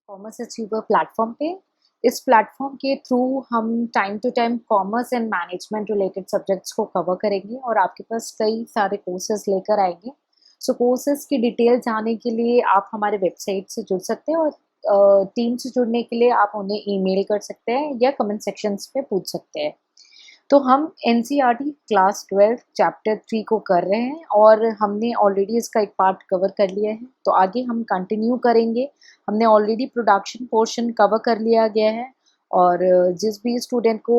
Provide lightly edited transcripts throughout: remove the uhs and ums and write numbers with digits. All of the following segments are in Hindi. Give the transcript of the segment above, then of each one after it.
कॉमर्स अचीवर प्लेटफॉर्म पे। इस प्लेटफॉर्म के थ्रू हम time to time commerce and management related subjects को कवर करेंगे और आपके पास कई सारे कोर्सेज लेकर आएंगे। सो कोर्सेज की डिटेल जानने के लिए आप हमारे वेबसाइट से जुड़ सकते हैं और टीम से जुड़ने के लिए आप उन्हें ईमेल कर सकते हैं या कमेंट सेक्शंस पे पूछ सकते हैं। तो हम एनसीईआरटी क्लास 12 चैप्टर 3 को कर रहे हैं और हमने ऑलरेडी इसका एक पार्ट कवर कर लिया है, तो आगे हम कंटिन्यू करेंगे। हमने ऑलरेडी प्रोडक्शन पोर्शन कवर कर लिया गया है और जिस भी स्टूडेंट को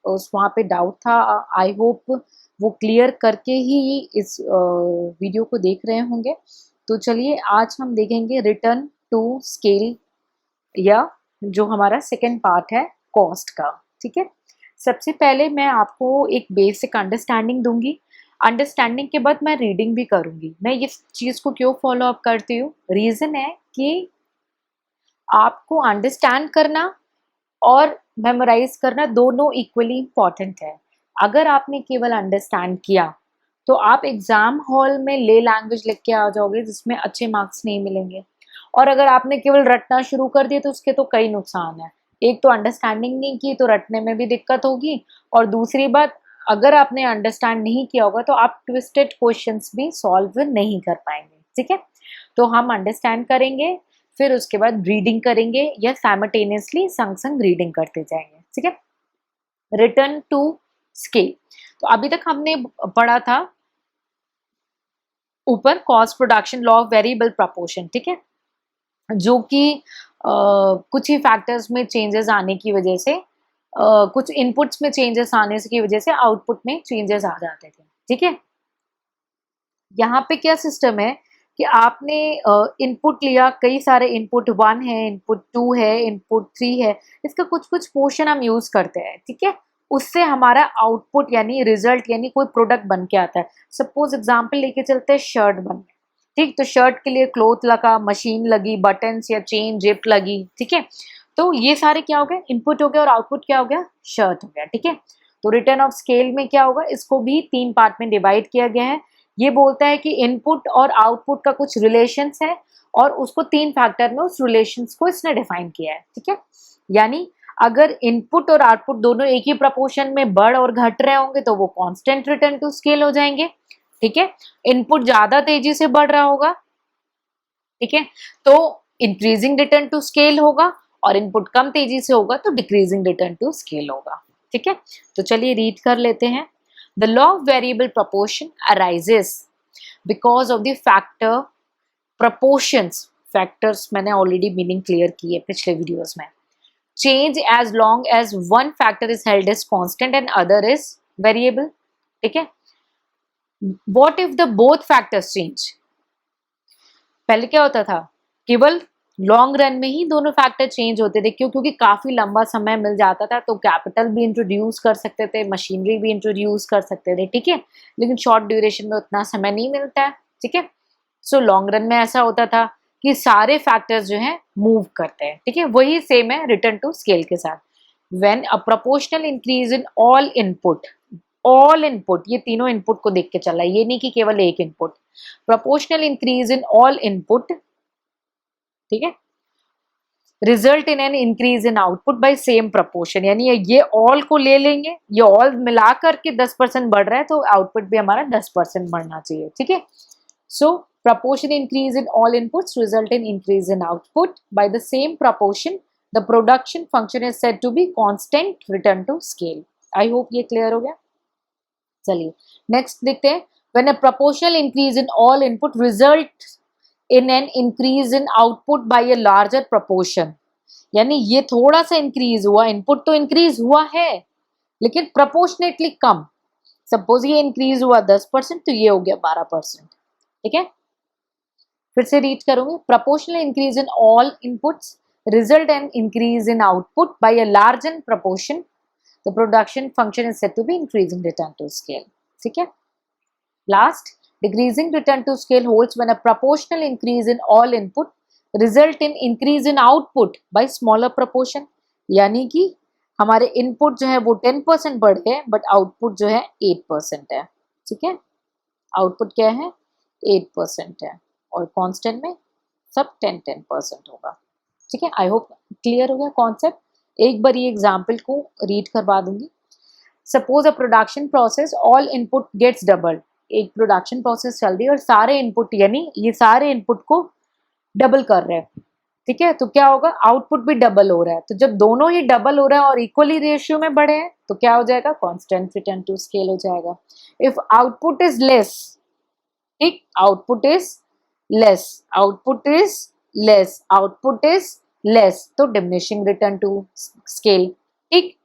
उस वहाँ पे डाउट था, आई होप वो क्लियर करके ही इस वीडियो को देख रहे होंगे। तो चलिए आज हम देखेंगे रिटर्न टू स्केल या जो हमारा सेकेंड पार्ट है कॉस्ट का। ठीक है, सबसे पहले मैं आपको एक बेसिक अंडरस्टैंडिंग दूंगी। अंडरस्टैंडिंग के बाद मैं रीडिंग भी करूंगी। मैं इस चीज़ को क्यों फॉलो अप करती हूँ, रीज़न है कि आपको अंडरस्टैंड करना और मेमोराइज करना दोनों इक्वली इम्पॉर्टेंट है। अगर आपने केवल अंडरस्टैंड किया तो आप एग्जाम हॉल में ले लैंग्वेज लिख के आ जाओगे जिसमें अच्छे मार्क्स नहीं मिलेंगे। और अगर आपने केवल रटना शुरू कर दिया तो उसके तो कई नुकसान है। एक तो अंडरस्टैंडिंग नहीं की तो रटने में भी दिक्कत होगी, और दूसरी बात, अगर आपने अंडरस्टैंड नहीं किया होगा तो आप ट्विस्टेड क्वेश्चंस भी सॉल्व नहीं कर पाएंगे। ठीक है, तो हम अंडरस्टैंड करेंगे, फिर उसके बाद रीडिंग करेंगे या साइमल्टेनियसली संग संग रीडिंग करते जाएंगे। ठीक है, रिटर्न टू स्केल। तो अभी तक हमने पढ़ा था ऊपर cost production law of variable proportion. ठीक है, जो कि कुछ ही फैक्टर्स में चेंजेस आने की वजह से, कुछ इनपुट्स में चेंजेस आने की वजह से आउटपुट में चेंजेस आ जाते थे। ठीक है, यहाँ पे क्या सिस्टम है कि आपने इनपुट लिया, कई सारे इनपुट 1 है, इनपुट 2 है, इनपुट 3 है, इसका कुछ कुछ पोर्शन हम यूज करते हैं। ठीक है, उससे हमारा आउटपुट यानी रिजल्ट यानी कोई प्रोडक्ट बन के आता है। सपोज एग्जांपल लेके चलते हैं शर्ट बन गया। ठीक, तो शर्ट के लिए क्लोथ लगा, मशीन लगी, बटन्स या चेन जिप लगी। ठीक है, तो ये सारे क्या हो गए, इनपुट हो गया, और आउटपुट क्या हो गया, शर्ट हो गया। ठीक है, तो रिटर्न ऑफ स्केल में क्या होगा, इसको भी 3 पार्ट में डिवाइड किया गया है। ये बोलता है कि इनपुट और आउटपुट का कुछ रिलेशंस है और उसको 3 फैक्टर में उस रिलेशंस को इसने डिफाइन किया है। ठीक है, यानी अगर इनपुट और आउटपुट दोनों एक ही प्रपोर्शन में बढ़ और घट रहे होंगे तो वो कांस्टेंट रिटर्न टू स्केल हो जाएंगे। ठीक है, इनपुट ज्यादा तेजी से बढ़ रहा होगा, ठीक है, तो इंक्रीजिंग रिटर्न टू स्केल होगा, और इनपुट कम तेजी से होगा तो डिक्रीजिंग रिटर्न टू स्केल होगा। ठीक है, तो चलिए रीड कर लेते हैं। The law of variable proportion arises because of the factor proportions. Factors मैंने already meaning clear की है पिछले वीडियोस में। Change as long as one factor is held as constant and other is variable. ठीक है, what if the both factors change? पहले क्या होता था, केवल लॉन्ग रन में ही दोनों फैक्टर चेंज होते थे। क्यों? क्योंकि काफी लंबा समय मिल जाता था, तो कैपिटल भी इंट्रोड्यूस कर सकते थे, मशीनरी भी इंट्रोड्यूस कर सकते थे। ठीक है, लेकिन शॉर्ट ड्यूरेशन में उतना समय नहीं मिलता है। ठीक है, सो लॉन्ग रन में ऐसा होता था कि सारे फैक्टर्स जो है मूव करते हैं। ठीक है, वही सेम है रिटर्न टू स्केल के साथ। When a proportional increase in all input, all input, ये तीनों इनपुट को देख के चला, ये नहीं कि केवल एक input. Proportional increase in all input, ठीक है, result in an increase in output bye same proportion, यानी ये ऑल को ले लेंगे, ये ऑल मिला करके 10% बढ़ रहा है तो आउटपुट भी हमारा 10% बढ़ना चाहिए। ठीक है, सो proportion increase in all inputs result in increase in output by the same proportion. The production function is said to be constant return to scale. I hope ये clear हो गया। चलिए नेक्स्ट देखते हैं। When a proportional increase in all input result in an increase in output by a larger proportion, यानी ये थोड़ा सा इंक्रीज हुआ, इनपुट तो इंक्रीज हुआ है लेकिन प्रोपोर्शनेटली कम। सपोज ये इंक्रीज हुआ 10% तो ये हो गया 12%। ठीक है, फिर से रीड करूंगी। Proportional increase in all inputs result in increase in output by a larger proportion, the production function is said to be increasing return to scale. ठीक है, last, decreasing return to scale holds when a proportional increase in all input result in increase in output by smaller proportion, यानी कि हमारे इनपुट जो है वो 10% बढ़ गए बट आउटपुट जो है 8% है। ठीक है, आउटपुट क्या है, 8% है, और कांस्टेंट में सब 10-10% होगा। ठीक है, आई होप क्लियर हो गया कॉन्सेप्ट। एक बार ये एग्जाम्पल को रीड करवा दूंगी। Suppose a production process all input gets doubled. एक प्रोडक्शन प्रोसेस चल रही है और सारे इनपुट यानी ये सारे इनपुट को डबल कर रहे हैं, ठीक है, तो क्या होगा, आउटपुट भी डबल हो रहा है। तो जब दोनों ही डबल हो रहा है और इक्वली रेशियो में बढ़े हैं तो क्या हो जाएगा, कांस्टेंट रिटर्न टू स्केल हो जाएगा। इफ आउटपुट इज लेस, ठीक, output is less, output is less, output is less, तो डिमिनिशिंग रिटर्न टू स्केल, ठीक।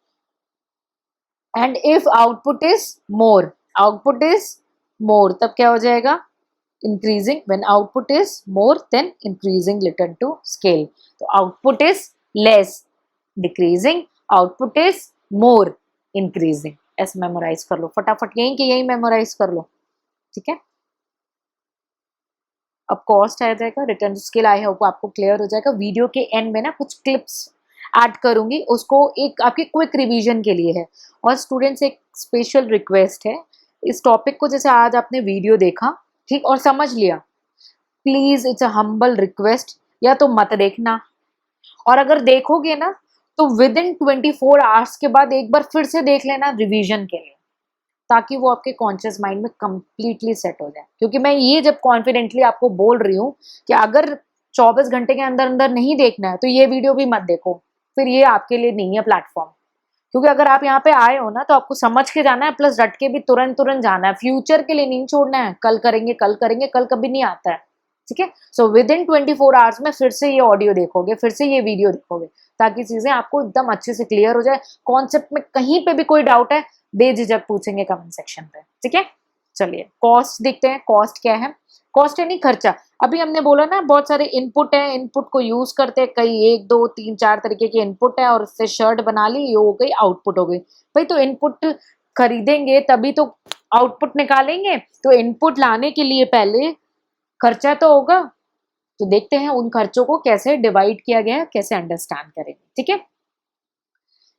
And if output is more, output is more, तब क्या हो जाएगा, increasing, when output is more then increasing return to scale। तो output is less decreasing, output is more increasing। ऐसे मेमोराइज कर लो फटाफट, यही कि यही मेमोराइज कर लो, ठीक है। अब कॉस्ट आ जाएगा, return to scale, I hope आपको क्लियर हो जाएगा। वीडियो के एंड में ना कुछ क्लिप्स ऐड करूंगी, उसको एक आपकी क्विक रिवीजन के लिए है। और स्टूडेंट्स एक स्पेशल रिक्वेस्ट है, इस टॉपिक को जैसे आज आपने वीडियो देखा, ठीक, और समझ लिया, please it's a humble request, या तो मत देखना, और अगर देखोगे ना तो विद इन 24 आवर्स के बाद एक बार फिर से देख लेना रिवीजन के लिए, ताकि वो आपके कॉन्शियस माइंड में कंप्लीटली सेट हो जाए। क्योंकि मैं ये जब कॉन्फिडेंटली आपको बोल रही हूँ कि अगर 24 घंटे के अंदर अंदर नहीं देखना है तो ये वीडियो भी मत देखो, फिर ये आपके लिए नहीं है प्लेटफॉर्म। क्योंकि अगर आप यहाँ पे आए हो ना तो आपको समझ के जाना है, प्लस रट के भी तुरंत तुरंत जाना है, फ्यूचर के लिए नहीं छोड़ना है, कल करेंगे कल करेंगे, कल कभी नहीं आता है, ठीक है। सो विद इन 24 आवर्स में फिर से ये ऑडियो देखोगे, फिर से ये वीडियो देखोगे, ताकि चीजें आपको एकदम अच्छे से क्लियर हो जाए। कॉन्सेप्ट में कहीं पे भी कोई डाउट है बेझिझक पूछेंगे कमेंट सेक्शन पे, ठीक है। चलिए कॉस्ट देखते हैं, कॉस्ट क्या है। कॉस्ट यानी खर्चा। अभी हमने बोला ना बहुत सारे इनपुट है, इनपुट को यूज करते हैं, कई 1 2 3 4 तरीके के इनपुट है, और उससे शर्ट बना ली, ये हो गई आउटपुट हो गई। भाई तो इनपुट खरीदेंगे तभी तो आउटपुट निकालेंगे, तो इनपुट लाने के लिए पहले खर्चा तो होगा। तो देखते हैं उन खर्चों को कैसे डिवाइड किया गया है, कैसे अंडरस्टैंड करेंगे, ठीक है।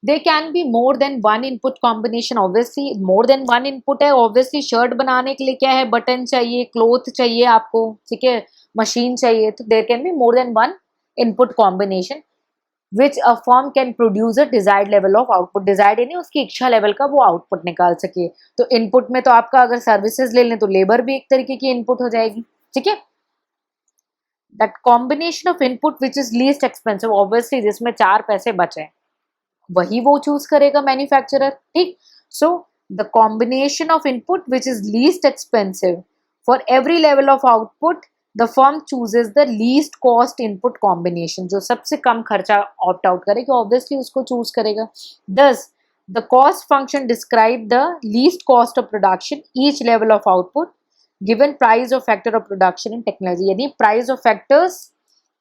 They can be more than one input combination, obviously more than one input है, ऑब्वियसली शर्ट बनाने के लिए क्या है, बटन चाहिए, क्लोथ चाहिए आपको, ठीक है, मशीन चाहिए, तो there can be more than one input combination which a firm can produce a desired level of output. Desired यानी उसकी इच्छा लेवल का वो आउटपुट निकाल सके। तो इनपुट में तो आपका अगर सर्विसेज ले लें तो लेबर भी एक तरीके की इनपुट हो जाएगी, ठीक है। That combination of input which is least expensive, obviously जिसमें 4 पैसे बचे वही वो चूज करेगा मैन्युफैक्चरर, ठीक। So the combination of input which is least expensive for every level of output the firm chooses the least cost input combination. जो सबसे कम खर्चा ऑप्ट आउट करेगा ऑब्वियसली उसको चूज करेगा। दस the cost function describe the least cost of production each level of output given price of factor of production in technology. यानी प्राइस ऑफ फैक्टर्स,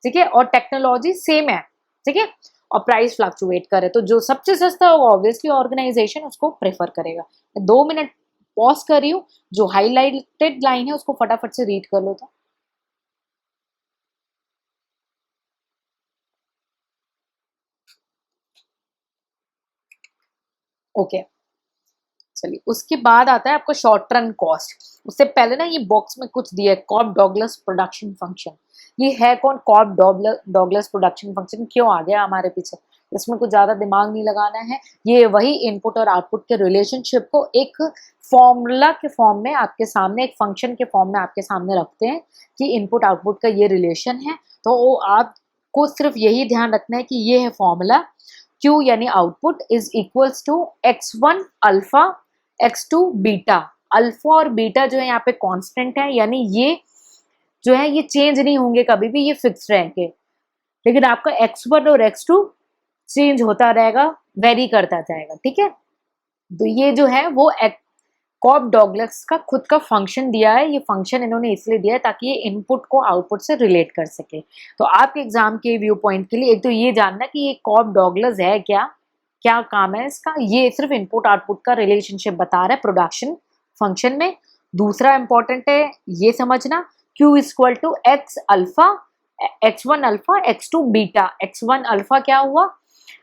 ठीक है, और टेक्नोलॉजी सेम है, ठीक है, और प्राइस फ्लक्चुएट करे तो जो सबसे सस्ता होगा ऑब्वियसली ऑर्गेनाइजेशन उसको प्रेफर करेगा। 2 मिनट पॉज कर रही हूँ, जो हाईलाइटेड लाइन है उसको फटाफट से रीड कर लो। तो ओके, चलिए उसके बाद आता है आपका शॉर्ट रन कॉस्ट। उससे पहले ना ये बॉक्स में कुछ दिया है, कॉब डॉगलस प्रोडक्शन फंक्शन। ये है कौन, कॉब डॉगलस प्रोडक्शन फंक्शन, क्यों आ गया हमारे पीछे, इसमें कुछ ज्यादा दिमाग नहीं लगाना है। ये वही इनपुट और आउटपुट के रिलेशनशिप को एक फॉर्मूला के फॉर्म में आपके सामने, एक फंक्शन के फॉर्म में आपके सामने रखते हैं कि इनपुट आउटपुट का ये रिलेशन है। तो वो आपको सिर्फ यही ध्यान रखना है कि ये है फॉर्मूला, Q यानी output is equals to x1 alpha x2 beta. Alpha और बीटा जो है यहाँ पे कांस्टेंट है, यानी ये जो है ये चेंज नहीं होंगे कभी भी, ये फिक्स रहेंगे। लेकिन आपका x1 और x2 चेंज होता रहेगा, वेरी करता जाएगा, ठीक है। तो ये जो है वो कॉब डॉगलस का खुद का फंक्शन दिया है। ये फंक्शन इन्होंने इसलिए दिया है ताकि ये इनपुट को आउटपुट से रिलेट कर सके। तो आपके एग्जाम के व्यू पॉइंट के लिए एक तो ये जानना कि ये कॉब डॉगलस है क्या, क्या काम है इसका। ये सिर्फ इनपुट आउटपुट का रिलेशनशिप बता रहा है प्रोडक्शन फंक्शन में। दूसरा इंपॉर्टेंट है ये समझना, Q equal to x alpha, x1 alpha x2 beta. x1 alpha क्या हुआ,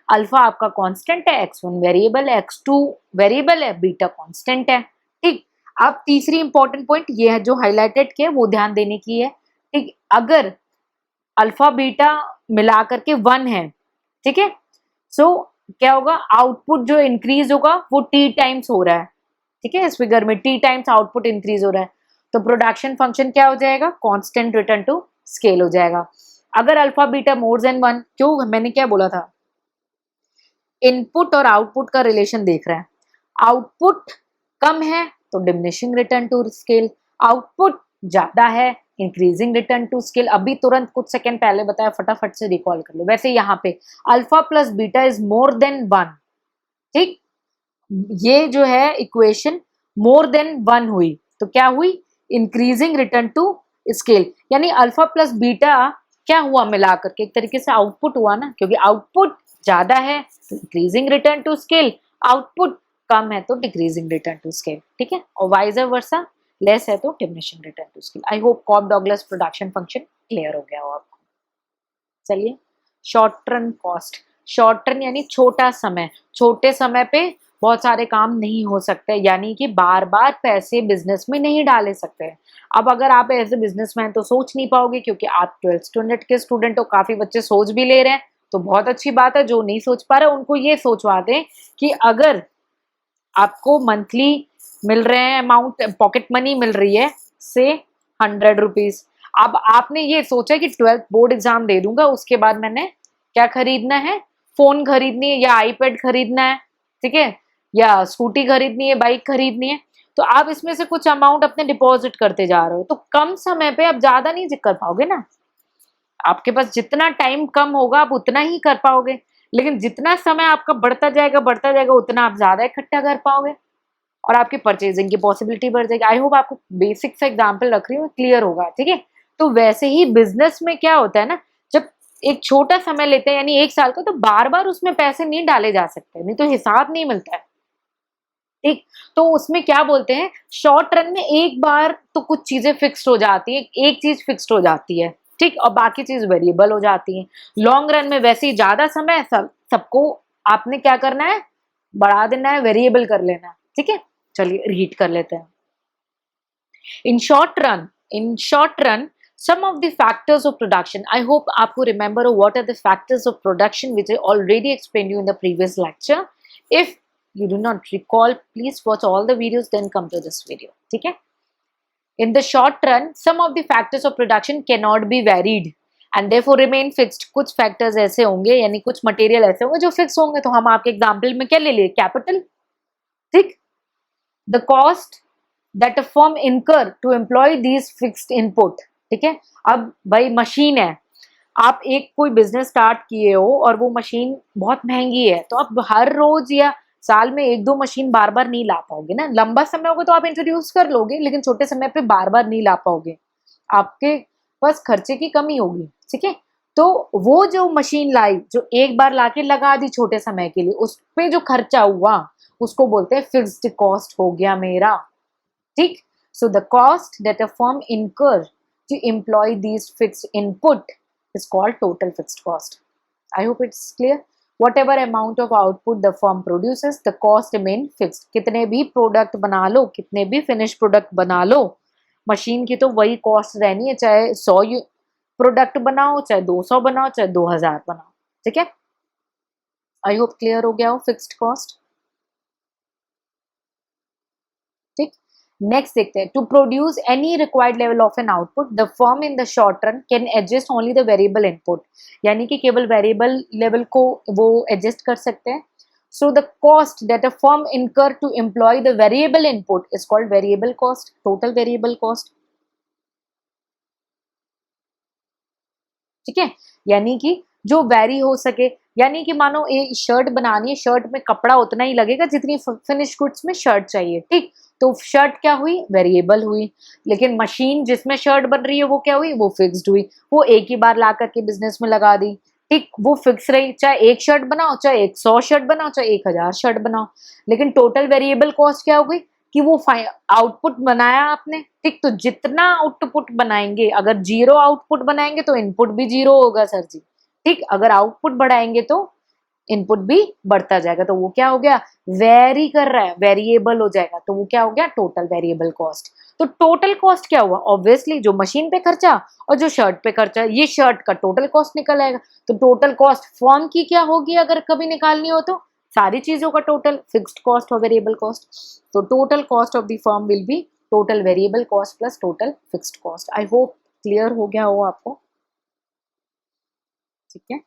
अल्फा आपका कांस्टेंट है, x1 वेरिएबल है, x2 वेरिएबल है, बीटा कांस्टेंट है, ठीक। अब तीसरी इंपॉर्टेंट पॉइंट ये है जो हाईलाइटेड किया वो ध्यान देने की है, ठीक। अगर अल्फा बीटा मिला करके 1 है, ठीक है। सो क्या होगा, आउटपुट जो इंक्रीज होगा वो टी टाइम्स हो रहा है, ठीक है। इस फिगर में टी टाइम्स आउटपुट इंक्रीज हो रहा है, तो प्रोडक्शन फंक्शन क्या हो जाएगा, कांस्टेंट रिटर्न टू स्केल हो जाएगा। अगर अल्फा बीटा मोर देन 1, क्यों, मैंने क्या बोला था, इनपुट और आउटपुट का रिलेशन देख रहे हैं। आउटपुट कम है तो diminishing return to scale, output ज्यादा है इंक्रीजिंग रिटर्न टू स्केल। अभी तुरंत कुछ सेकंड पहले बताया, फटाफट से रिकॉल कर लो। वैसे यहाँ पे alpha plus beta is more than 1, ठीक, ये जो है इक्वेशन मोर देन 1 हुई तो क्या हुई, इंक्रीजिंग रिटर्न टू स्केल, यानी अल्फा प्लस बीटा क्या हुआ मिला करके एक तरीके से आउटपुट हुआ ना, क्योंकि आउटपुट ज्यादा है तो increasing return to scale, output कम है तो डिक्रीजिंग रिटर्न टू स्केल, ठीक है। और वाइज वर्सा, लेस है तो diminishing return to scale. I hope Cobb Douglas production function clear हो गया हो आपको। चलिए, short run cost, short run यानी छोटा समय, छोटे समय पे बहुत सारे काम नहीं हो सकते, यानी कि बार बार पैसे बिजनेस में नहीं डाले सकते हैं। अब अगर आप एज ए बिजनेसमैन तो सोच नहीं पाओगे, क्योंकि आप 12th स्टैंडर्ड के स्टूडेंट हो, काफी बच्चे सोच भी ले रहे हैं तो बहुत अच्छी बात है। जो नहीं सोच पा रहे उनको ये सोचवा दें कि अगर आपको मंथली मिल रहे हैं अमाउंट, पॉकेट मनी मिल रही है से 100 रुपीज, अब आपने ये सोचा कि 12th बोर्ड एग्जाम दे दूंगा, उसके बाद मैंने क्या खरीदना है, फोन खरीदनी है या आईपैड खरीदना है, ठीक है, या स्कूटी खरीदनी है, बाइक खरीदनी है, तो आप इसमें से कुछ अमाउंट अपने डिपॉजिट करते जा रहे हो, तो कम समय पे आप ज्यादा नहीं कर पाओगे ना। आपके पास जितना टाइम कम होगा आप उतना ही कर पाओगे, लेकिन जितना समय आपका बढ़ता जाएगा उतना आप ज्यादा इकट्ठा कर पाओगे और आपकी परचेजिंग की पॉसिबिलिटी बढ़ जाएगी। आई होप आपको बेसिक सा एग्जांपल रख रही हूँ, क्लियर होगा, ठीक है। तो वैसे ही बिजनेस में क्या होता है ना, जब एक छोटा समय लेते हैं यानी 1 साल का, तो बार बार उसमें पैसे नहीं डाले जा सकते, नहीं तो हिसाब नहीं मिलता है, ठीक। तो उसमें क्या बोलते हैं, शॉर्ट रन में एक बार तो कुछ चीजें फिक्स्ड हो जाती है, एक चीज फिक्स्ड हो जाती है, ठीक, और बाकी चीज वेरिएबल हो जाती है। लॉन्ग रन में वैसे ही ज्यादा समय सबको आपने क्या करना है, बढ़ा देना है, वेरिएबल कर लेना है, ठीक है। चलिए रीड कर लेते हैं। इन short run some of the factors of production, I hope आपको remember what are the factors of production which I already explained you in the previous lecture. If you do not recall, please watch all the videos then come to this video, ठीक है। In the short run, some of the factors of production cannot be varied and therefore remain fixed. कुछ factors ऐसे होंगे, यानी कुछ material ऐसे होंगे जो fix होंगे, तो हम आपके example में क्या ले लिए, capital, ठीक। The cost that a firm incur to employ these fixed input, ठीक है। अब भाई मशीन है, आप एक कोई बिजनेस स्टार्ट किए हो और वो मशीन बहुत महंगी है, तो आप हर रोज या साल में 1-2 मशीन बार बार नहीं ला पाओगे ना। लंबा समय होगा तो आप इंट्रोड्यूस कर लोगे, लेकिन छोटे समय पे बार बार नहीं ला पाओगे, आपके पास खर्चे की कमी होगी, ठीक है। तो वो जो मशीन लाई, जो एक बार लाके लगा दी छोटे समय के लिए, उस पे जो खर्चा हुआ उसको बोलते हैं फिक्स्ड कॉस्ट हो गया मेरा, ठीक। सो the cost that a firm इनकर to employ these fixed input is called total fixed cost. I hope it's clear. Whatever amount of output the firm produces, the cost remain fixed. कितने भी प्रोडक्ट बना लो, कितने भी फिनिश प्रोडक्ट बना लो, मशीन की तो वही कॉस्ट रहनी है, चाहे 100 प्रोडक्ट बनाओ, चाहे 200 बनाओ, चाहे 2000 बनाओ, ठीक है। आई होप क्लियर हो गया हो फिक्स्ड कॉस्ट, ठीक। नेक्स्ट देखते हैं, to produce any required level of an output the firm in the short run can adjust only the variable input, यानी कि केवल वेरिएबल लेवल को वो एडजस्ट कर सकते हैं। So the cost that a firm incur to employ the variable input is called variable cost, total variable cost, ठीक है। यानी कि जो वेरी हो सके, यानी कि मानो एक शर्ट बनानी है, शर्ट में कपड़ा उतना ही लगेगा जितनी फिनिश गुड्स में शर्ट चाहिए, ठीक। तो शर्ट क्या हुई, वेरिएबल हुई, लेकिन मशीन जिसमें शर्ट बन रही है वो क्या हुई, वो फिक्स्ड हुई, वो एक ही बार ला करके बिजनेस में लगा दी, ठीक, वो फिक्स रही, चाहे 1 शर्ट बनाओ, चाहे 100 शर्ट बनाओ, चाहे 1000 शर्ट बनाओ। लेकिन टोटल वेरिएबल कॉस्ट क्या हो गई कि वो आउटपुट बनाया आपने, ठीक, तो जितना आउटपुट बनाएंगे, अगर 0 आउटपुट बनाएंगे तो इनपुट भी 0 होगा सर जी, ठीक, अगर आउटपुट बढ़ाएंगे तो इनपुट भी बढ़ता जाएगा, तो वो क्या हो गया, वेरी कर रहा है, वेरिएबल हो जाएगा, तो वो क्या हो गया, टोटल वेरिएबल कॉस्ट। तो टोटल कॉस्ट क्या हुआ, ऑब्वियसली जो मशीन पे खर्चा और जो शर्ट पे खर्चा, ये शर्ट का टोटल कॉस्ट निकल आएगा। तो टोटल कॉस्ट फॉर्म की क्या होगी अगर कभी निकालनी हो तो, सारी चीजों का टोटल, फिक्स्ड कॉस्ट और वेरिएबल कॉस्ट। तो total cost of the firm will be total variable cost plus total fixed cost. I hope clear हो गया हो आपको, ठीक है।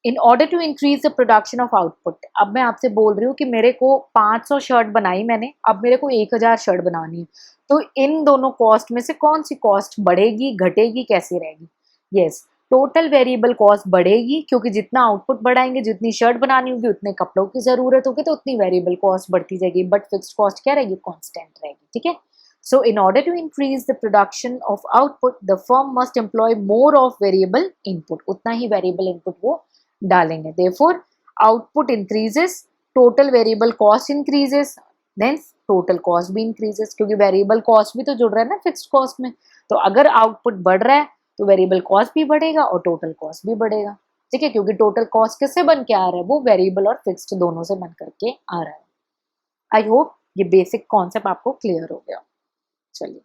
In order to increase the production of output, अब मैं आपसे बोल रही हूँ कि मेरे को 500 शर्ट बनाई मैंने, अब मेरे को 1000 शर्ट बनानी है, तो इन दोनों कॉस्ट में से कौन सी कॉस्ट बढ़ेगी घटेगी कैसी रहेगी? यस, टोटल वेरिएबल कॉस्ट बढ़ेगी, क्योंकि जितना आउटपुट बढ़ाएंगे, जितनी शर्ट बनानी होगी, उतने कपड़ों की जरूरत होगी, तो उतनी वेरिएबल कॉस्ट बढ़ती जाएगी, बट फिक्स्ड कॉस्ट क्या रहेगी, कॉन्स्टेंट रहेगी, ठीक है। So in order to increase the production of output, the firm must employ more of variable input. उतना ही variable input वो डालेंगे। Therefore, output increases, total variable cost increases, then total cost भी increases, क्योंकि variable cost भी तो जुड़ रहा है ना fixed cost में। तो अगर output बढ़ रहा है तो variable cost भी बढ़ेगा और total cost भी बढ़ेगा, ठीक है, क्योंकि total cost किससे बन के आ रहा है, वो variable और fixed दोनों से बन करके आ रहा है। I hope ये basic concept आपको clear हो गया। चलिए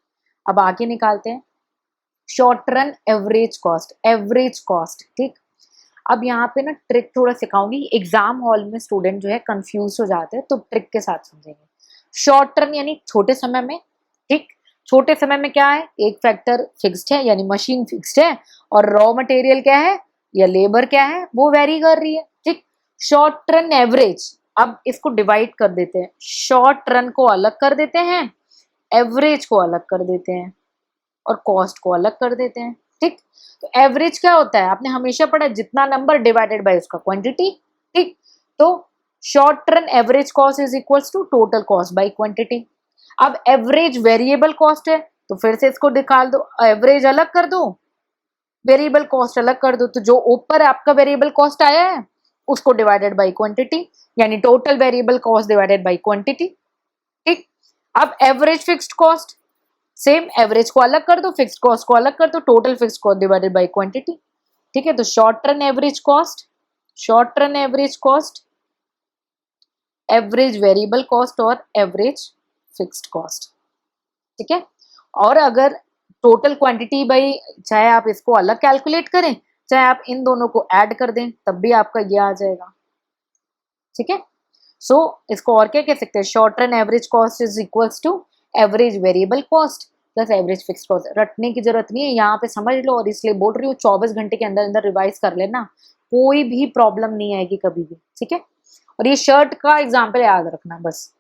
अब आगे निकालते हैं short run average cost, average cost, ठीक। अब यहाँ पे ना ट्रिक थोड़ा सिखाऊंगी, एग्जाम हॉल में स्टूडेंट जो है कंफ्यूज हो जाते हैं, तो ट्रिक के साथ समझेंगे। शॉर्ट रन यानी छोटे समय में, ठीक, छोटे समय में क्या है, एक फैक्टर फिक्स्ड है यानी मशीन फिक्स्ड है, और रॉ मटेरियल क्या है या लेबर क्या है वो वेरी कर रही है, ठीक। शॉर्ट रन एवरेज, अब इसको डिवाइड कर देते हैं, शॉर्ट रन को अलग कर देते हैं, एवरेज को अलग कर देते हैं और कॉस्ट को अलग कर देते हैं, ठीक। तो एवरेज क्या होता है, आपने हमेशा पढ़ा, जितना नंबर डिवाइडेड बाय उसका क्वांटिटी, ठीक। तो short run average cost is equals to total cost by quantity. अब एवरेज वेरिएबल कॉस्ट है, तो फिर से इसको निकाल दो, एवरेज अलग कर दो, वेरिएबल कॉस्ट अलग कर दो, तो जो ऊपर आपका वेरिएबल कॉस्ट आया है उसको डिवाइडेड बाय क्वांटिटी, यानी total variable cost divided by quantity, ठीक। अब average fixed cost, same average को अलग कर दो, फिक्स्ड कॉस्ट को अलग कर दो, total fixed cost divided by quantity, ठीक है। तो short run average cost, short run average cost, average variable cost और एवरेज फिक्स्ड कॉस्ट, ठीक है। और अगर टोटल क्वांटिटी बाई, चाहे आप इसको अलग कैलकुलेट करें, चाहे आप इन दोनों को ऐड कर दें, तब भी आपका ये आ जाएगा, ठीक है। सो इसको और क्या कह सकते हैं, short run average cost is equals to average variable cost plus average fixed cost. रटने की जरूरत नहीं है, यहाँ पे समझ लो, और इसलिए बोल रही हूँ 24 घंटे के अंदर अंदर रिवाइज कर लेना, कोई भी प्रॉब्लम नहीं आएगी कभी भी, ठीक है। और ये शर्ट का एग्जाम्पल याद रखना बस।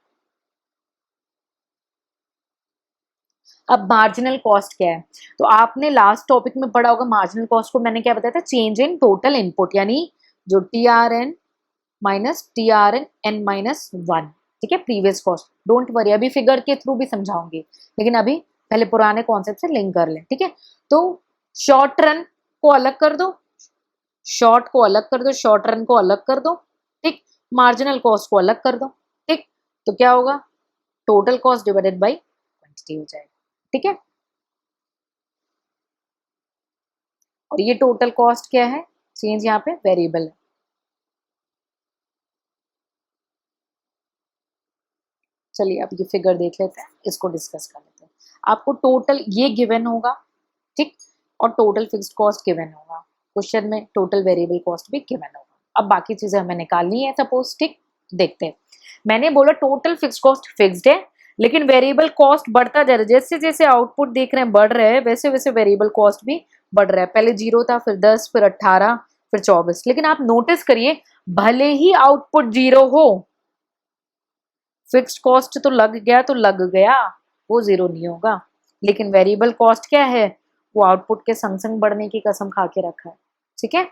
अब मार्जिनल कॉस्ट क्या है, तो आपने लास्ट टॉपिक में पढ़ा होगा, मार्जिनल कॉस्ट को मैंने क्या बताया था, चेंज इन टोटल इनपुट, यानी जो TRN minus TRN n minus 1, ठीक है, प्रीवियस कॉस्ट। डोंट वरी, अभी फिगर के थ्रू भी समझाऊंगी, लेकिन अभी पहले पुराने कॉन्सेप्ट से लिंक कर लें, ठीक है। तो शॉर्ट रन को अलग कर दो, शॉर्ट को अलग कर दो, शॉर्ट रन को अलग कर दो, ठीक, मार्जिनल कॉस्ट को अलग कर दो, ठीक। तो क्या होगा, total cost divided by quantity हो जाएगा, ठीक है। और ये टोटल कॉस्ट क्या है, चेंज यहाँ पे वेरिएबल है। चलिए अब ये फिगर देख लेते हैं, इसको डिस्कस कर लेते हैं। आपको टोटल ये गिवन होगा, ठीक, और टोटल फिक्स्ड कॉस्ट गिवन होगा, क्वेश्चन में टोटल वेरिएबल कॉस्ट भी गिवन होगा। अब बाकी चीजें हमें निकालनी है सपोज, ठीक। देखते हैं, मैंने बोला टोटल फिक्स्ड कॉस्ट फिक्स्ड है, लेकिन वेरिएबल कॉस्ट बढ़ता जा रहा है, जैसे जैसे आउटपुट देख रहे हैं बढ़ रहे हैं, वैसे वैसे वेरिएबल कॉस्ट भी बढ़ रहा है। पहले 0 था, फिर 10, फिर 18, फिर 24, लेकिन आप नोटिस करिए, भले ही आउटपुट 0 हो, फिक्स्ड कॉस्ट तो लग गया तो लग गया, वो 0 नहीं होगा। लेकिन वेरिएबल कॉस्ट क्या है, वो आउटपुट के संग संग बढ़ने की कसम खा के रखा है, ठीक है।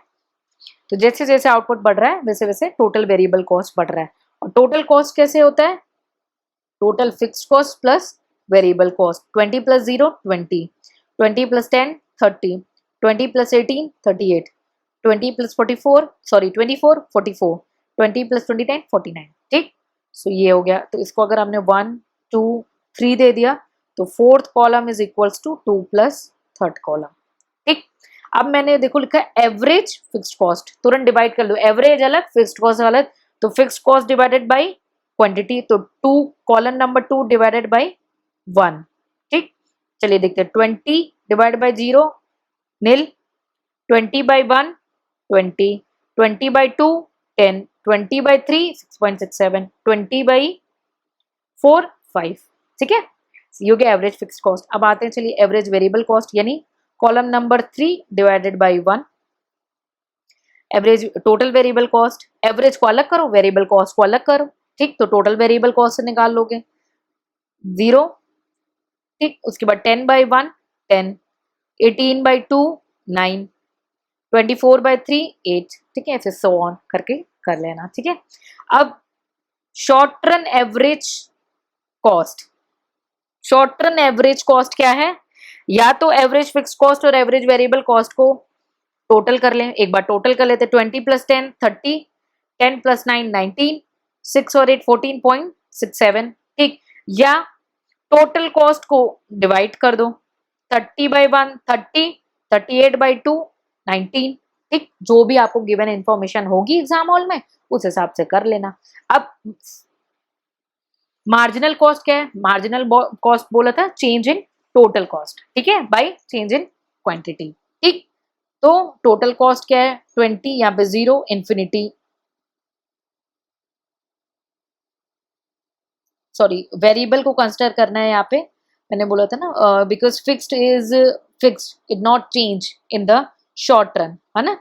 तो जैसे जैसे आउटपुट बढ़ रहा है, वैसे वैसे टोटल वेरिएबल कॉस्ट बढ़ रहा है। और टोटल कॉस्ट कैसे होता है, total fixed cost plus variable cost, 20 plus 0 20, 20 plus 10 30, 20 plus 18 38, 20 plus 44 sorry 24 44, 20 plus 29 49, ठीक। सो ये हो गया। तो इसको अगर हमने 1 2 3 दे दिया, तो fourth column is equals to 2 plus third column, ठीक। अब मैंने देखो लिखा है एवरेज फिक्स्ड कॉस्ट, तुरंत डिवाइड कर लो, एवरेज अलग फिक्स्ड कॉस्ट अलग, तो fixed cost divided by quantity, तो 2 कॉलम नंबर 2 डिवाइडेड बाय 1। ठीक, चलिए देखते हैं 20 divide by 0 nil, 20 by 1 20, 20 by 2 10, 20 by 3 6.67, 20 by 4 5। ठीक है, ये हो गया एवरेज फिक्स्ड कॉस्ट। अब आते हैं चलिए एवरेज वेरिएबल कॉस्ट, यानी column number 3 divided by 1। Average total variable cost, average को अलग करो, वेरिएबल कॉस्ट को अलग करो। ठीक, तो टोटल वेरिएबल कॉस्ट से निकाल लोगे 0। ठीक, उसके बाद 10 बाय 1 10, 18 बाय 2 9, 24 बाय 3 8। ठीक है, ऐसे सो ऑन करके कर लेना। ठीक है, अब short run average cost, short run average cost क्या है? या तो एवरेज फिक्स कॉस्ट और एवरेज वेरिएबल कॉस्ट को टोटल कर लें, एक बार टोटल कर लेते, 20 प्लस 10 30, 10 प्लस 9 19, 6 और 8 14.67। ठीक, या टोटल कॉस्ट को डिवाइड कर दो, 30 बाई 1 30, 38 बाई 2 19। ठीक, जो भी आपको गिवन इंफॉर्मेशन होगी एग्जाम हॉल में उस हिसाब से कर लेना। अब मार्जिनल कॉस्ट क्या है? मार्जिनल कॉस्ट बोला था चेंज इन टोटल कॉस्ट, ठीक है, बाय चेंज इन क्वांटिटी। ठीक, तो टोटल कॉस्ट क्या है? 20, यहाँ पे 0 इंफिनिटी, सॉरी वेरिएबल को कंसिडर करना है यहाँ पे, मैंने बोला था ना because fixed is fixed, it not change in the short run, है ना।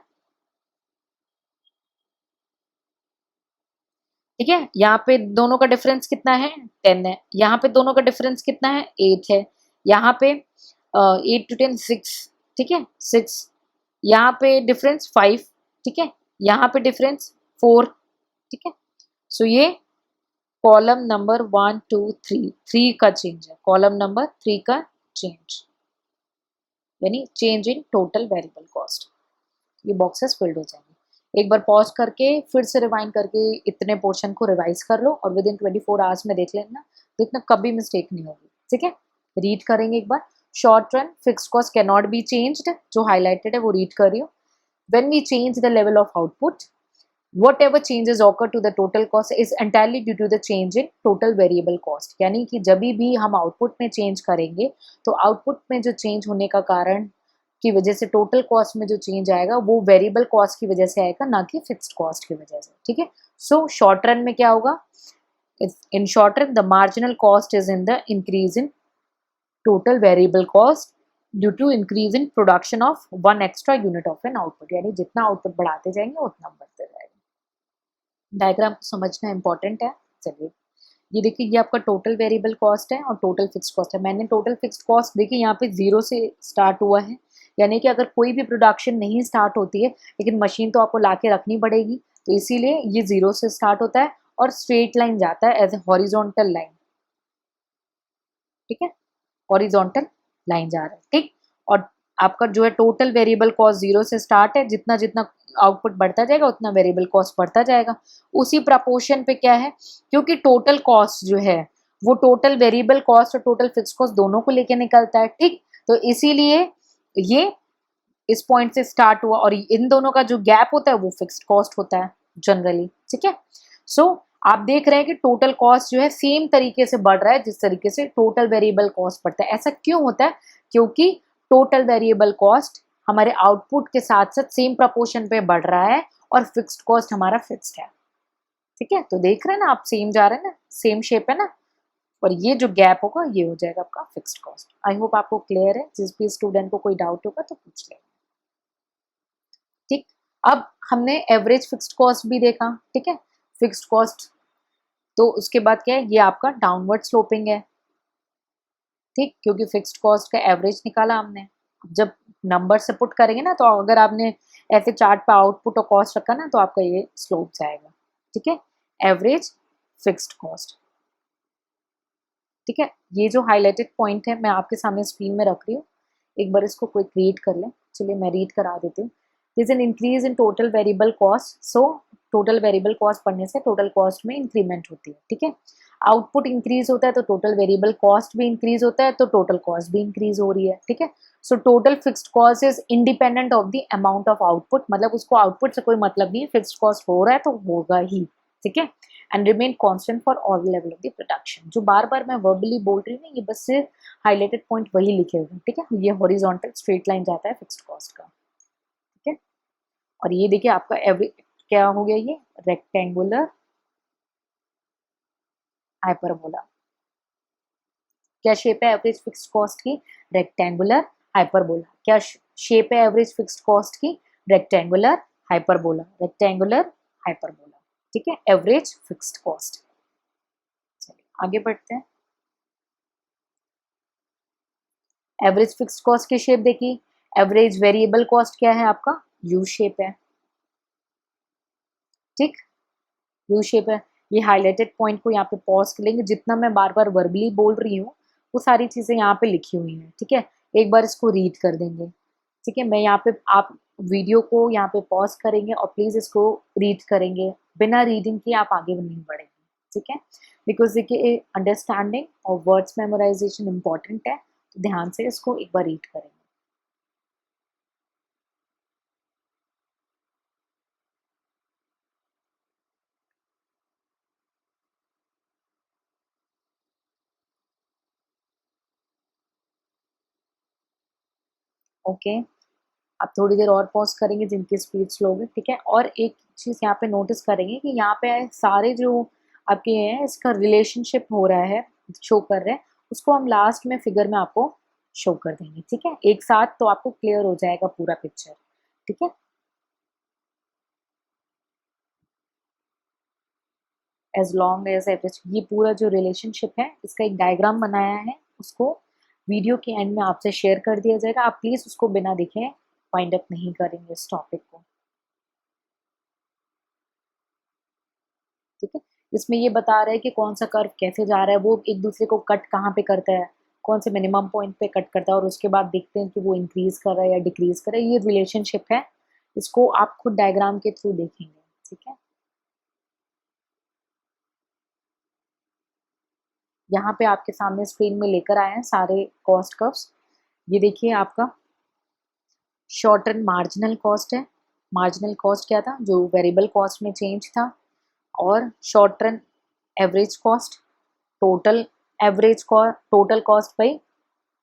ठीक है, यहाँ पे दोनों का डिफरेंस कितना है? 10 है। यहाँ पे दोनों का डिफरेंस कितना है? 8 है। यहाँ पे 8 to 10 6, ठीक है 6। यहाँ पे डिफरेंस 5, ठीक है, यहाँ पे डिफरेंस 4, ठीक है। सो ये कॉलम नंबर 1 2 3 3 का चेंज है, कॉलम नंबर 3 का चेंज, यानी change in total variable cost. ये बॉक्सेस फिल्ड हो जाएंगे। एक बार पॉज करके फिर से रिवाइंड करके इतने पोर्शन को रिवाइज कर लो और विद इन 24 आवर्स में देख लेना, देखना कभी मिस्टेक नहीं होगी। ठीक है, रीड करेंगे एक बार। Short run fixed cost can not be changed, जो हाईलाइटेड है वो रीड कर रही हो। When we change the level of output, whatever changes occur to the total cost is entirely due to the change in total variable cost। यानी कि जब भी हम आउटपुट में चेंज करेंगे तो आउटपुट में जो चेंज होने का कारण की वजह से टोटल कॉस्ट में जो चेंज आएगा वो वेरिएबल कॉस्ट की वजह से आएगा, ना कि फिक्स्ड कॉस्ट की वजह से। ठीक है, सो शॉर्ट रन में क्या होगा? In short run the marginal cost is in the increase in total variable cost due to increase in production of 1 extra unit of an output. यानी जितना आउटपुट बढ़ाते जाएंगे उतना बढ़ते जाएगा। डायग्राम को समझना इंपॉर्टेंट है। चलिए ये देखिए, ये आपका टोटल वेरिएबल कॉस्ट है और टोटल फिक्स्ड कॉस्ट है। मैंने टोटल फिक्स्ड कॉस्ट देखिए यहाँ पे 0 से स्टार्ट हुआ है, यानी कि अगर कोई भी प्रोडक्शन नहीं स्टार्ट होती है लेकिन मशीन तो आपको ला के रखनी पड़ेगी, तो इसीलिए ये 0 से स्टार्ट होता है और स्ट्रेट लाइन जाता है एज ए हॉरिजॉन्टल लाइन। ठीक है, हॉरिजॉन्टल लाइन जा रहा है। ठीक, और आपका जो है टोटल वेरिएबल कॉस्ट 0 से स्टार्ट है, जितना जितना आउटपुट बढ़ता जाएगा उतना वेरिएबल कॉस्ट बढ़ता जाएगा। उसी प्रपोर्शन पे क्या है, क्योंकि टोटल कॉस्ट जो है वो टोटल वेरिएबल कॉस्ट और टोटल फिक्स कॉस्ट दोनों को लेके निकलता है। ठीक, तो इसीलिए ये इस पॉइंट से स्टार्ट हुआ और इन दोनों का जो गैप होता है वो फिक्स्ड कॉस्ट होता है जनरली। ठीक है, सो आप देख रहे हैं कि टोटल कॉस्ट जो है सेम तरीके से बढ़ रहा है जिस तरीके से टोटल वेरिएबल कॉस्ट बढ़ता है। ऐसा क्यों होता है? क्योंकि टोटल वेरिएबल कॉस्ट हमारे आउटपुट के साथ साथ सेम प्रपोर्शन पे बढ़ रहा है और फिक्स्ड कॉस्ट हमारा फिक्स्ड है। ठीक है, तो देख रहे हैं ना आप, सेम जा रहे हैं ना, सेम शेप है ना, और ये जो गैप होगा ये हो जाएगा आपका फिक्स्ड कॉस्ट। आई होप आपको क्लियर है। जिस भी स्टूडेंट को कोई डाउट होगा तो पूछ लेंगे। ठीक, अब हमने एवरेज फिक्स्ड कॉस्ट भी देखा। ठीक है, फिक्स्ड कॉस्ट, तो उसके बाद क्या है, ये आपका डाउनवर्ड स्लोपिंग है। ठीक, क्योंकि फिक्स्ड कॉस्ट का एवरेज निकाला हमने। जब नंबर से पुट करेंगे ना, तो अगर आपने ऐसे चार्ट पे आउटपुट और कॉस्ट रखा ना तो आपका ये स्लोप जाएगा। ठीक है, एवरेज फिक्स्ड कॉस्ट। ठीक है, ये जो हाईलाइटेड पॉइंट है मैं आपके सामने स्क्रीन में रख रही हूँ, एक बार इसको कोई रीड कर लें। चलिए मैं रीड करा देती हूँ। This an increase in total variable cost, so total variable cost बढ़ने से टोटल कॉस्ट में इंक्रीमेंट होती है। ठीक है, आउटपुट इंक्रीज होता है तो टोटल वेरिएबल कॉस्ट भी इंक्रीज होता है, तो टोटल कॉस्ट भी इंक्रीज हो रही है। ठीक है, so total fixed cost is independent of the amount of output, मतलब उसको आउटपुट से कोई मतलब नहीं है, फिक्स्ड कॉस्ट हो रहा है तो होगा ही। ठीक है, and remain constant for all level of the production. जो बार बार मैं वर्बली बोल रही हूँ ना, ये बस सिर्फ हाईलाइटेड पॉइंट वही लिखे हुए हैं, ठीक है। ये हॉरिजॉन्टल स्ट्रेट लाइन जाता है फिक्स्ड कॉस्ट का, ठीक है। और ये देखिए आपका एवरेज क्या हो गया, ये रेक्टेंगुलर हाइपरबोला। क्या शेप है एवरेज फिक्स्ड कॉस्ट की? Rectangular hyperbola. क्या शेप है एवरेज फिक्स्ड कॉस्ट की? रेक्टेंगुलर हाइपरबोला, रेक्टेंगुलर हाइपरबोला, ठीक है, एवरेज फिक्स्ड कॉस्ट। चलिए आगे बढ़ते हैं। एवरेज फिक्स्ड कॉस्ट की शेप देखिए। एवरेज वेरिएबल कॉस्ट क्या है आपका? यू शेप है, ठीक, यू शेप है। ये हाईलाइटेड पॉइंट को यहाँ पे पॉज कर लेंगे। जितना मैं बार बार वर्बली बोल रही हूँ वो सारी चीजें यहाँ पे लिखी हुई हैं, ठीक है। एक बार इसको रीड कर देंगे, ठीक है। मैं यहाँ पे, आप वीडियो को यहाँ पे पॉज करेंगे और प्लीज इसको रीड करेंगे। बिना रीडिंग के आप आगे नहीं बढ़ेंगे, ठीक है। बिकॉज देखिए अंडरस्टैंडिंग और वर्ड्स मेमोराइजेशन इंपॉर्टेंट है, तो ध्यान से इसको एक बार रीड करेंगे। ओके, आप थोड़ी देर और पॉज करेंगे जिनकी स्पीड स्लो है, ठीक है। और एक चीज़ यहाँ पे नोटिस करेंगे कि यहाँ पे सारे जो आपके हैं इसका रिलेशनशिप हो रहा है, शो कर रहे हैं, उसको हम लास्ट में फिगर में आपको शो कर देंगे, ठीक है, एक साथ, तो आपको क्लियर हो जाएगा पूरा पिक्चर, ठीक है। एज लॉन्ग एज एवरेज, ये पूरा जो रिलेशनशिप है इसका एक डायग्राम बनाया है, उसको वीडियो के एंड में आपसे शेयर कर दिया जाएगा। आप प्लीज़ उसको बिना देखे फाइंड अप नहीं करेंगे इस टॉपिक को, ठीक है। इसमें ये बता रहा है कि कौन सा कर्व कैसे जा रहा है, वो एक दूसरे को कट कहाँ पे करता है, कौन से मिनिमम पॉइंट पे कट करता है, और उसके बाद देखते हैं कि वो इंक्रीज कर रहा है या डिक्रीज कर रहा है। ये रिलेशनशिप है, इसको आप खुद डायग्राम के थ्रू देखेंगे, ठीक है। यहाँ पे आपके सामने स्क्रीन में लेकर आए हैं सारे कॉस्ट कर्व्स। ये देखिए आपका शॉर्ट टर्म मार्जिनल कॉस्ट है। मार्जिनल कॉस्ट क्या था? जो वेरिएबल कॉस्ट में चेंज था। और short term average cost, total average total cost by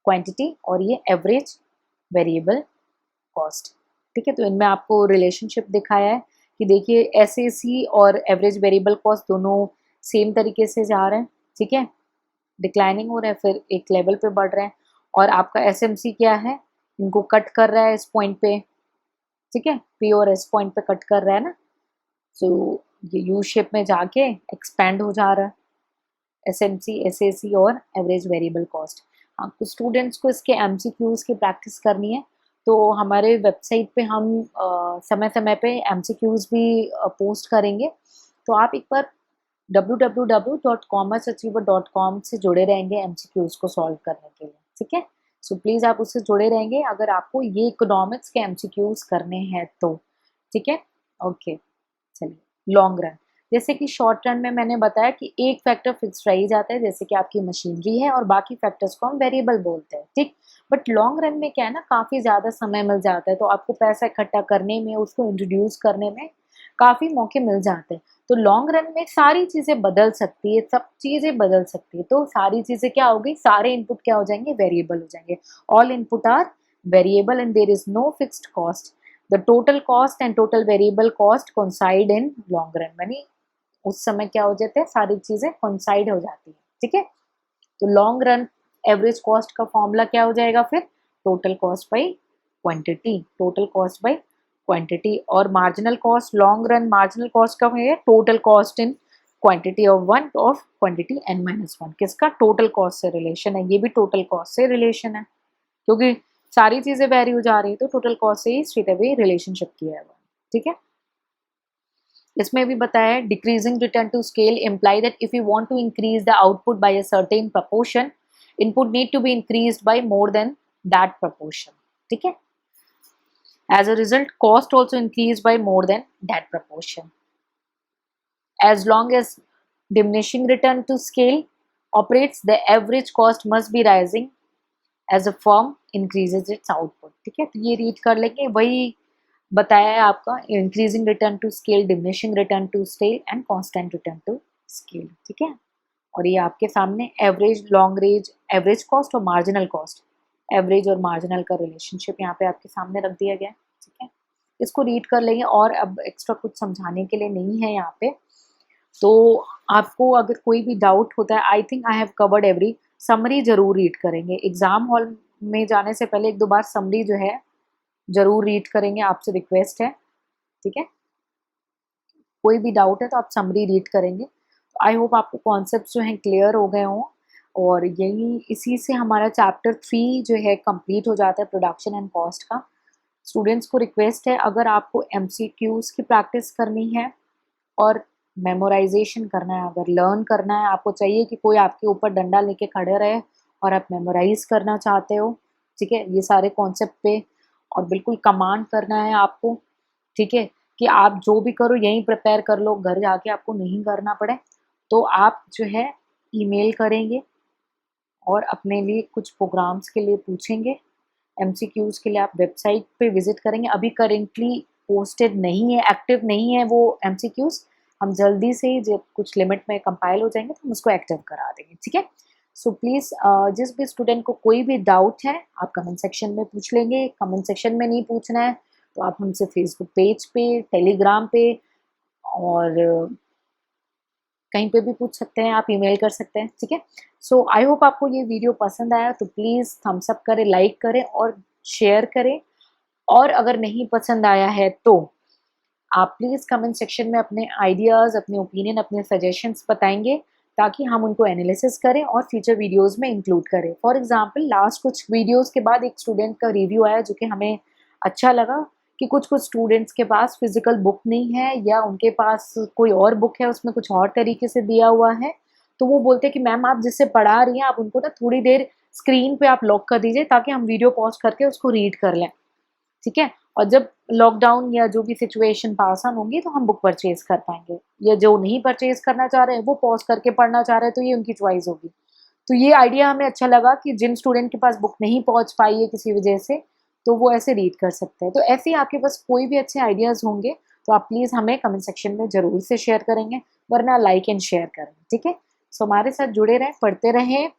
quantity, और ये एवरेज वेरिएबल कॉस्ट, ठीक है। तो इनमें आपको रिलेशनशिप दिखाया है कि देखिए एसएसी और एवरेज वेरिएबल कॉस्ट दोनों सेम तरीके से जा रहे हैं, ठीक है, डिक्लाइनिंग हो रहा है, फिर एक लेवल पे बढ़ रहे हैं। और आपका एसएमसी क्या है? इनको कट कर रहा है इस पॉइंट पे, ठीक है, पी और एस पॉइंट पे कट कर रहा है ना, तो ये यू शेप में जाके एक्सपैंड हो जा रहा है एसएमसी, एसएसी और एवरेज वेरिएबल कॉस्ट। हाँ, कुछ स्टूडेंट्स को इसके एमसीक्यूज की प्रैक्टिस करनी है, तो हमारे वेबसाइट पे हम समय समय पे एमसीक्यूज भी पोस्ट करेंगे, तो आप एक बार www.commerceachiever.com से जुड़े रहेंगे एमसीक्यूज को सॉल्व करने के लिए, ठीक है। सो प्लीज़ आप उससे जुड़े रहेंगे अगर आपको ये इकोनॉमिक्स के एमसीक्यूज करने हैं तो, ठीक है। ओके, चलिए लॉन्ग रन। जैसे कि शॉर्ट रन में मैंने बताया कि एक फैक्टर फिक्स रह ही जाता है, जैसे कि आपकी मशीनरी है, और बाकी फैक्टर्स को हम वेरिएबल बोलते हैं, ठीक। बट लॉन्ग रन में क्या है ना, काफ़ी ज़्यादा समय मिल जाता है, तो आपको पैसा इकट्ठा करने में, उसको इंट्रोड्यूस करने में काफ़ी मौके मिल जाते हैं। तो लॉन्ग रन में सारी चीज़ें बदल सकती है, सब चीज़ें बदल सकती है, तो सारी चीज़ें क्या हो गई, सारे इनपुट क्या हो जाएंगे, वेरिएबल हो जाएंगे। All input are variable and there is no fixed cost. The total cost and total variable cost coincide in long run, यानी उस समय क्या हो जाते हैं, सारी चीजें कोइंसाइड हो जाती है, ठीक है। तो लॉन्ग रन एवरेज कॉस्ट का फॉर्मूला क्या हो जाएगा फिर? Total cost by quantity, total cost by quantity. और marginal cost, long run marginal cost का है total cost in quantity of one of quantity n minus one. किसका? टोटल कॉस्ट से रिलेशन है, ये भी टोटल कॉस्ट से रिलेशन है, क्योंकि सारी चीजें वेरी हो जा रही है, तो टोटल कॉस्ट से ही स्ट्रेट अवे रिलेशनशिप किया है, ठीक है। इसमें भी बताया है decreasing return to scale imply that if you want to increase the output by a certain proportion, input need to be increased by more than that proportion, ठीक है। As a result, cost also increased by more than that proportion. As long as diminishing return to scale operates, the average cost must be rising as a firm increases its output. ठीक है, तो ये रीड कर लेंगे, वही बताया है आपका increasing return to scale, diminishing return to scale and constant return to scale, ठीक है। और ये आपके सामने average, long range, average cost और मार्जिनल कॉस्ट, एवरेज और मार्जिनल का रिलेशनशिप यहाँ पे आपके सामने रख दिया गया है, ठीक है। इसको रीड कर लेंगे और अब एक्स्ट्रा कुछ समझाने के लिए नहीं है यहाँ पे। तो आपको अगर कोई भी डाउट होता है, I think I have covered every, summary जरूर रीड करेंगे। एग्जाम हॉल में जाने से पहले एक दो बार समरी जो है जरूर रीड करेंगे, आपसे रिक्वेस्ट है, ठीक है। कोई भी डाउट है तो आप समरी रीड करेंगे। आई होप आपको कॉन्सेप्ट जो हैं क्लियर हो गए हों, और यही इसी से हमारा चैप्टर 3 जो है कंप्लीट हो जाता है, प्रोडक्शन एंड कॉस्ट का। स्टूडेंट्स को रिक्वेस्ट है, अगर आपको एमसीक्यूज की प्रैक्टिस करनी है और मेमोराइजेशन करना है, अगर लर्न करना है, आपको चाहिए कि कोई आपके ऊपर डंडा लेके खड़े रहे और आप मेमोराइज करना चाहते हो, ठीक है, ये सारे कॉन्सेप्ट पे, और बिल्कुल कमांड करना है आपको, ठीक है, कि आप जो भी करो यहीं प्रिपेयर कर लो, घर जाके आपको नहीं करना पड़े, तो आप जो है ईमेल करेंगे और अपने लिए कुछ प्रोग्राम्स के लिए पूछेंगे। एमसीक्यूज के लिए आप वेबसाइट पे विजिट करेंगे, अभी करेंटली पोस्टेड नहीं है, एक्टिव नहीं है वो एमसीक्यूज, हम जल्दी से ही जब कुछ लिमिट में कंपाइल हो जाएंगे तो हम उसको एक्टिव करा देंगे, ठीक है। सो प्लीज़ जिस भी स्टूडेंट को कोई भी डाउट है आप कमेंट सेक्शन में पूछ लेंगे। कमेंट सेक्शन में नहीं पूछना है तो आप हमसे फेसबुक पेज पे, टेलीग्राम पे और कहीं पे भी पूछ सकते हैं, आप ईमेल कर सकते हैं, ठीक है। सो आई होप आपको ये वीडियो पसंद आया, तो प्लीज़ थम्स अप करें, लाइक करें और शेयर करें। और अगर नहीं पसंद आया है तो आप प्लीज़ कमेंट सेक्शन में अपने आइडियाज़, अपने ओपिनियन, अपने सजेशंस बताएंगे, ताकि हम उनको एनालिसिस करें और फ्यूचर वीडियोस में इंक्लूड करें। फॉर एग्जांपल लास्ट कुछ वीडियोस के बाद एक स्टूडेंट का रिव्यू आया जो कि हमें अच्छा लगा, कि कुछ कुछ स्टूडेंट्स के पास फिजिकल बुक नहीं है, या उनके पास कोई और बुक है उसमें कुछ और तरीके से दिया हुआ है, तो वो बोलते हैं कि मैम आप जिससे पढ़ा रही हैं आप उनको ना थोड़ी देर स्क्रीन पे आप लॉक कर दीजिए ताकि हम वीडियो पॉज करके उसको रीड कर लें, ठीक है। और जब लॉकडाउन या जो भी सिचुएशन पास ऑन होंगी तो हम बुक परचेज कर पाएंगे, या जो नहीं परचेज करना चाह रहे हैं वो पॉज करके पढ़ना चाह रहे हैं तो ये उनकी चॉइस होगी। तो ये आइडिया हमें अच्छा लगा कि जिन स्टूडेंट के पास बुक नहीं पहुंच पाई है किसी वजह से, तो वो ऐसे रीड कर सकते हैं। तो ऐसे ही आपके पास कोई भी अच्छे आइडियाज़ होंगे तो आप प्लीज़ हमें कमेंट सेक्शन में ज़रूर से शेयर करेंगे, वरना लाइक एंड शेयर करें, ठीक है। सो हमारे साथ जुड़े रहें, पढ़ते रहें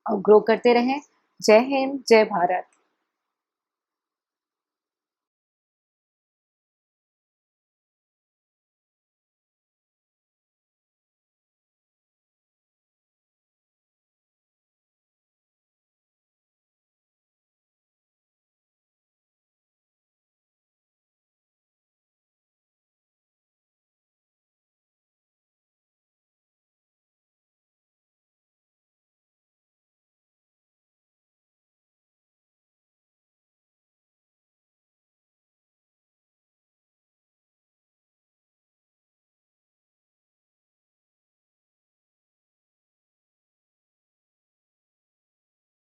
और ग्रो करते रहें। जय हिंद, जय भारत।